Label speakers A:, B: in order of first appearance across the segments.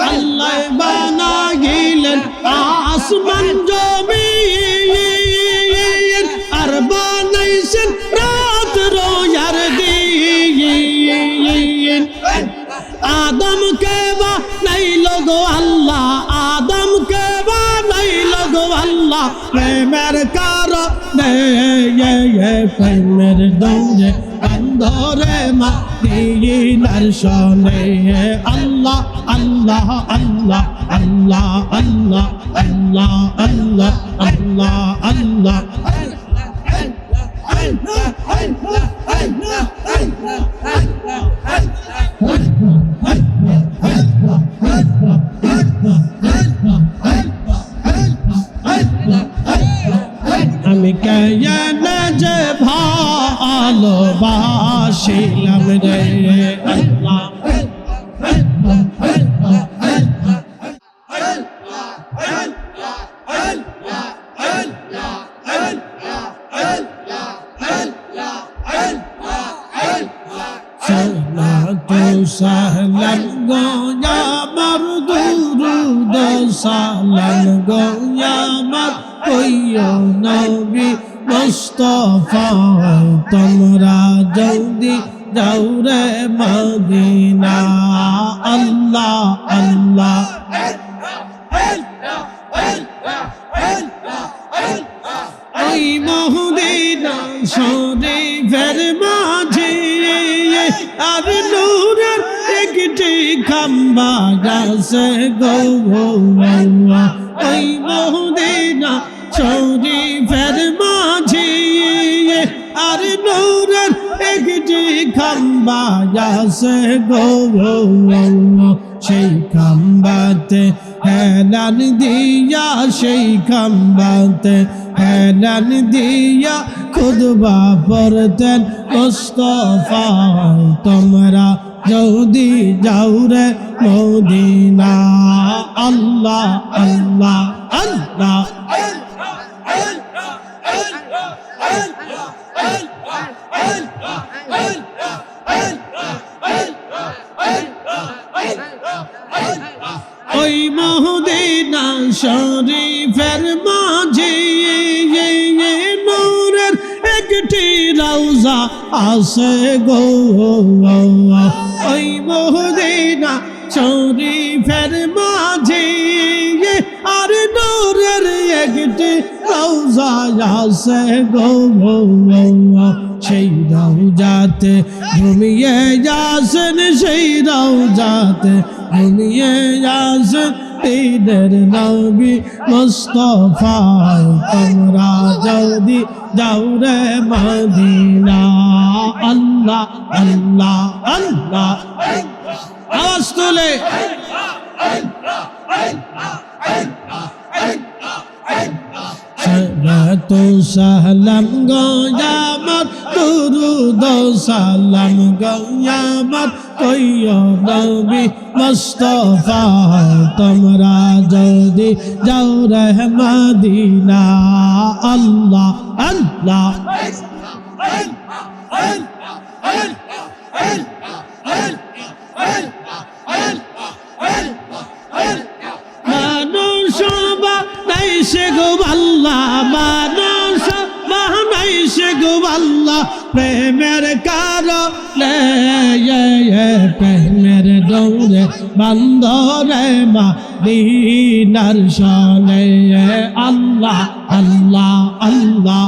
A: আল্লাহ বানাইলেন আসমান জমিন আর বানাইছেন রাত রোজার দিন আদমকে বানাইলো গো আল্লাহ আদমকে বানাইলো গো আল্লাহ প্রেমের কারণে প্রেমের দৌড়ে বন্ধরে মদিনার শোনে আল্লাহ আল্লাহ আল্লাহ আল্লাহ আল্লাহ আল্লাহ আল্লাহ আল্লাহ আল্লাহ আমি কেন যে ভালোবাসিলাম রে আল্লাহ সালাম গোয়া মরদুরুদ সালাম গোয়া মর কইও নবী মুস্তাফা তোমরা জলদি যাও রে মদিনা আল্লাহ আল্লাহ ওই মদিনা শরীফের মাঝে আর নূরের একটি খাম্বা গাছে গো ওই মদিনা শরীফের মাঝে আর নূরের একটি খাম্বা গাছে গো সেই খাম্বাতে হেলান দিয়া সেই খাম্বাতে হেলান দিয়া খুতবা পড়তেন মুস্তাফা তোমরা যদি যাও রে মদিনা আল্লাহ আল্লাহ আল্লাহ ওই মদিনা শরীফের মাঝে নূরের একটি রওজা আছে গো ওই মদিনা শরীফের মাঝে আর নূরের একটি রওজা আছে গো সেই রওজাতে ঘুমিয়ে যাসেন সেই রওজাতে ঘুমিয়ে যাসেন ঈদের নবী মুস্তাফা তোমরা যদি যাও রে মদিনা আল্লাহ আল্লাহ আল্লাহ আওয়াজ তুলে তো সালাম গোয়ামত দুরুদ সালাম গোয়ামত কইও নবী মুস্তাফা তোমরা যদি যাও রে মদিনা আল্লাহ আল্লাহ মানুষ বানাইছে গো আল্লাহ মানুষ বানাইছে গো আল্লাহ প্রেমের কারণে প্রেমের দৌড়ে বন্ধরে মদিনার শোনে আল্লাহ আল্লাহ আল্লাহ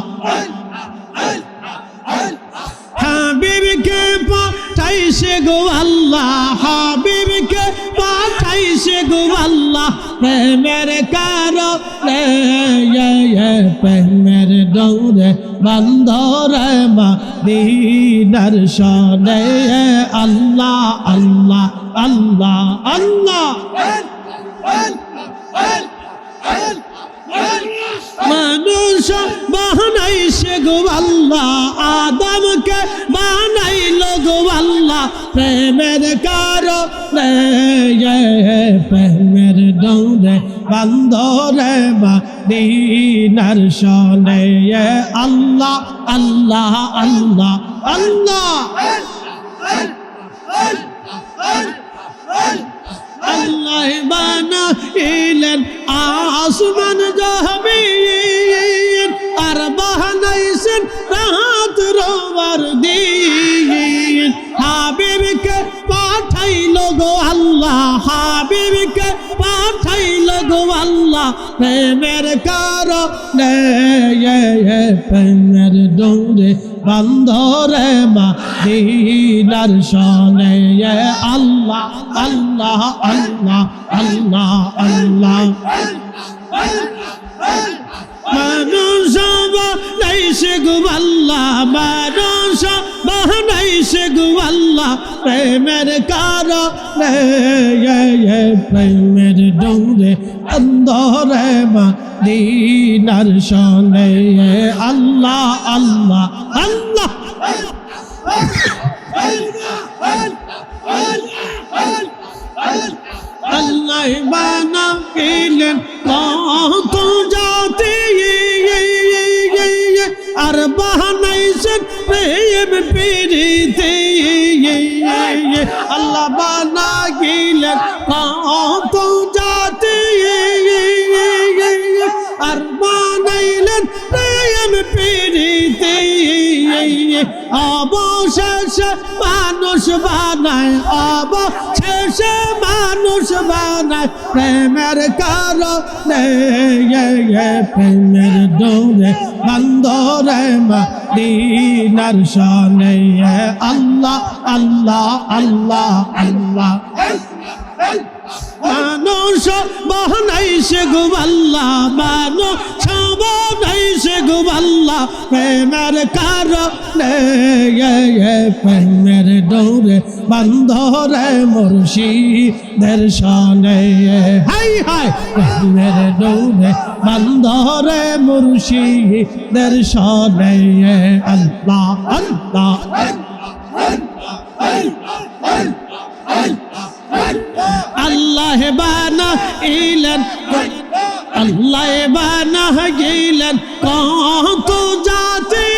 A: হাবিবকে পাঠাইছে গো আল্লাহ হাবিবকে পাঠাইছে গো আল্লাহ প্রেমের কারণে প্রেমের দৌড়ে বন্ধরে মদিনার শোনে আল্লাহ আল্লাহ আল্লাহ আল্লাহ মানুষ বানাইছে গো আল্লাহ আদমকে বানাইলো গো আল্লাহ প্রেমের কারণে প্রেমের দৌড়ে বন্ধরে মদিনার শোনে আল্লাহ আল্লাহ আল্লাহ আল্লাহ আসমান জমিন আর বানাইছেন রাত রোবার দিন হাবিবকে পাঠাইল গো আল্লাহ হাবিবকে পাঠাইল গো আল্লাহ প্রেমের কারণে প্রেমের ডোরে বন্ধরে মদিনার শনে আল্লাহ আল্লাহ আল্লাহ আল্লাহ আল্লাহ মানুষ বানাইছে গো আল্লাহ মানুষ বানাইছে গো আল্লাহ প্রেমের কারণে প্রেমের ডোরে বন্ধরে মদিনার শনে আল্লাহ আল্লাহ আল্লাহ আল্লাহ বানাইলেন কত জাতি আর বানাইছেন প্রেম প্রীতি আল্লাহ বানাইলেন কত জাতি আর বানাইলেন প্রেম প্রীতি অবশেষে মানুষ বানায় অবশেষে মানুষ বানায় প্রেমের কারণে প্রেমের ডোরে বন্ধরে মদিনার শনে আল্লাহ আল্লাহ আল্লাহ আল্লাহ মানুষ বানাইছে গো আল্লাহ মানুষ বানাইছে গো আল্লাহ প্রেমের কারণে প্রেমের ডোরে বন্ধরে মুর্শিদের শনে হাই হাই প্রেমের ডোরে বন্ধরে মুর্শিদের শনে আল্লাহ আল্লাহ আল্লাহ বানাইলেন আল্লাহ বানাইলেন কত জাতি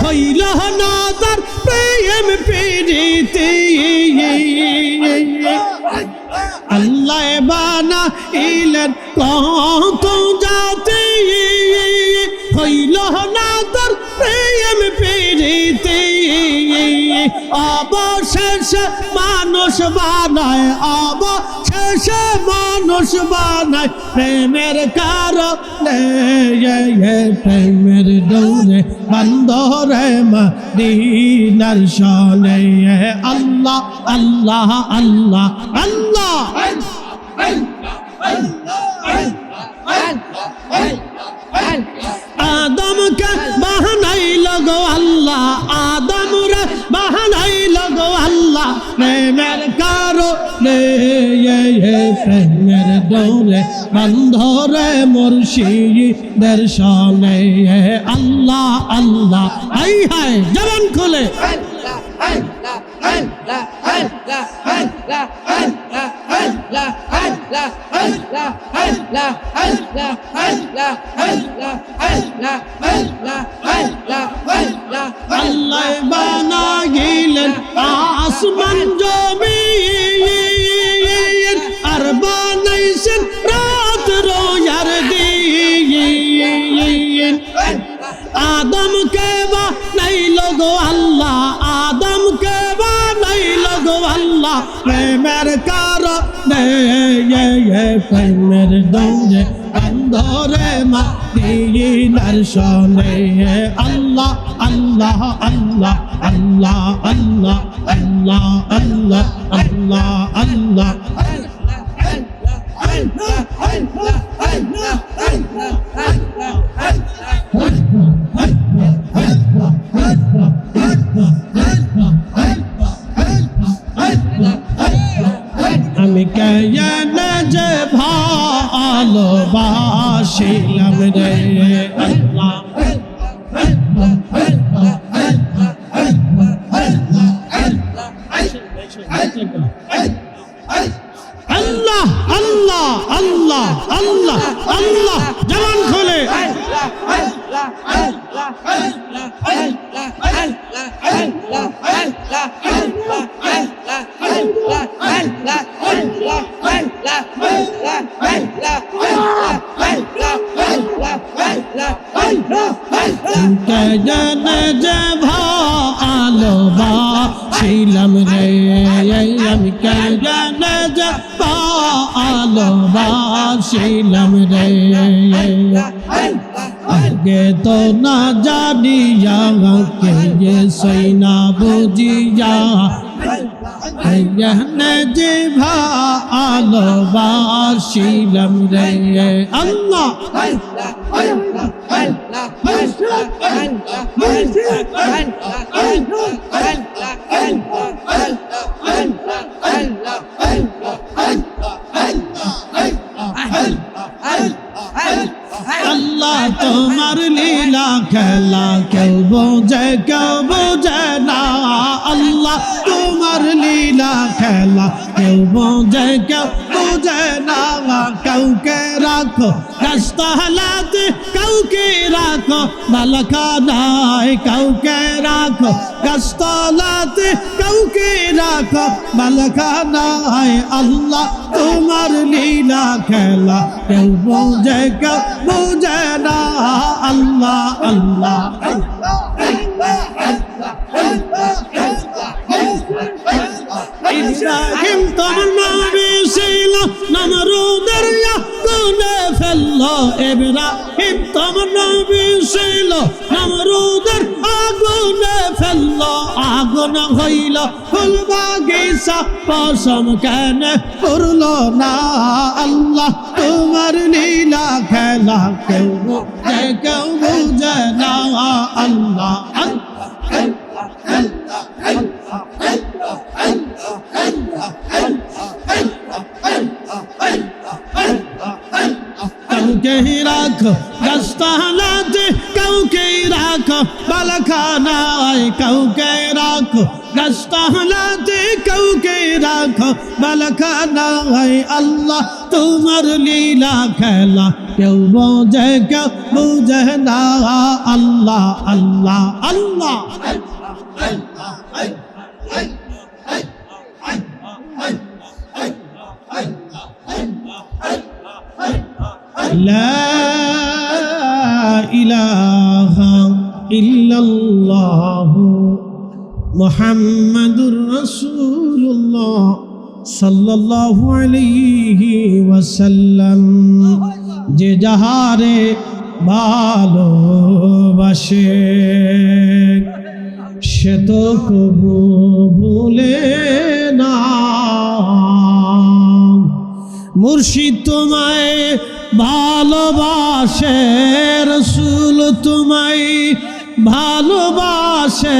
A: হইল না তার প্রেম প্রীতি আল্লাহ বানাইলেন কত জাতি হইল না তার প্রেম প্রীতি অবশেষে মানুষ বানায় অবশেষে মানুষ বানায় প্রেমের কারণে প্রেমের ডোরে বন্ধরে মদিনার শনে আল্লাহ আল্লাহ আল্লাহ আল্লাহ আদমকে বানাইল গো আল্লাহ আদম রে বানাইল গো আল্লাহ প্রেমের কারণে প্রেমের ডোরে বন্ধরে মুর্শিদের শনে আল্লাহ আল্লাহ হাই হাই জবান খুলে আল্লাহ বানাইলেন আসমান জমিন আর বানাইছেন রাত রোজার দিন আদমকে বানাইল গো আল্লাহ আদমকে বানাইল গো আল্লাহ প্রেমের কারণে প্রেমের ডোরে বন্ধরে মদিনার শনে আল্লাহ আল্লাহ আল্লাহ আল্লাহ আল্লাহ আল্লাহ আল্লাহ আল্লাহ আল্লাহ আমি কেন যে ভালোবাসিলাম রে আল্লাহ আল্লাহ আল্লাহ আল্লাহ আল্লাহ আল্লাহ জবান খোলে ছিলাম রে আমি কেন যে ভালোবাসিলাম রে আগে তো না জানিয়া কে সৈনা বুঝিয়া যে ভালোবাসিলাম রে আল্লাহ আল্লাহ তোমার লীলা খেলা কেউ বোঝে না আল্লাহ তোমার লীলা খেলা কেউ বোঝে না কাউকে রাখো রাস্তালাতে কাউকে রাখো বালখানায় কাউকে রাখো রাস্তালাতে কাউকে রাখো বালখানায় আল্লাহ তোমার লীলা খেলা কেউ বোঝে না আল্লাহ আল্লাহ ইব্রাহিম তোমার নবী ছিল নমরুদের আগুনে ফেললো ইব্রাহিম তোমার নবী ছিল নমরুদের আগুনে ফেললো আগুন হইল ফুল বাগিচা পশম কেন করলো না আল্লাহ তোমার লীলা খেলা কেউ বুঝে না আল্লাহ কাউকে রাখো রাস্তালাতে কাউকে রাখো বালখানায় কাউকে রাখো রাস্তালাতে কাউকে রাখো বালখানায় আল্লাহ তোমার লীলা খেলা কেউ বোঝে না আল্লাহ আল্লাহ আল্লাহ لا إله إلا الله محمد رسول الله صلى الله عليه وسلم যে যাহারে ভালোবাসে সে তো কবু ভুলে না মুর্শিদ তোমায় ভালোবাসে রসুল তোমায় ভালোবাসে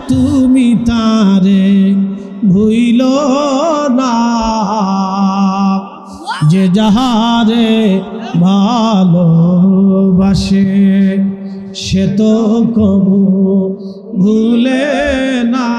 A: তুমি তারে ভুইল না যে যাহারে ভালোবাসে সে তো কবু ভুলে না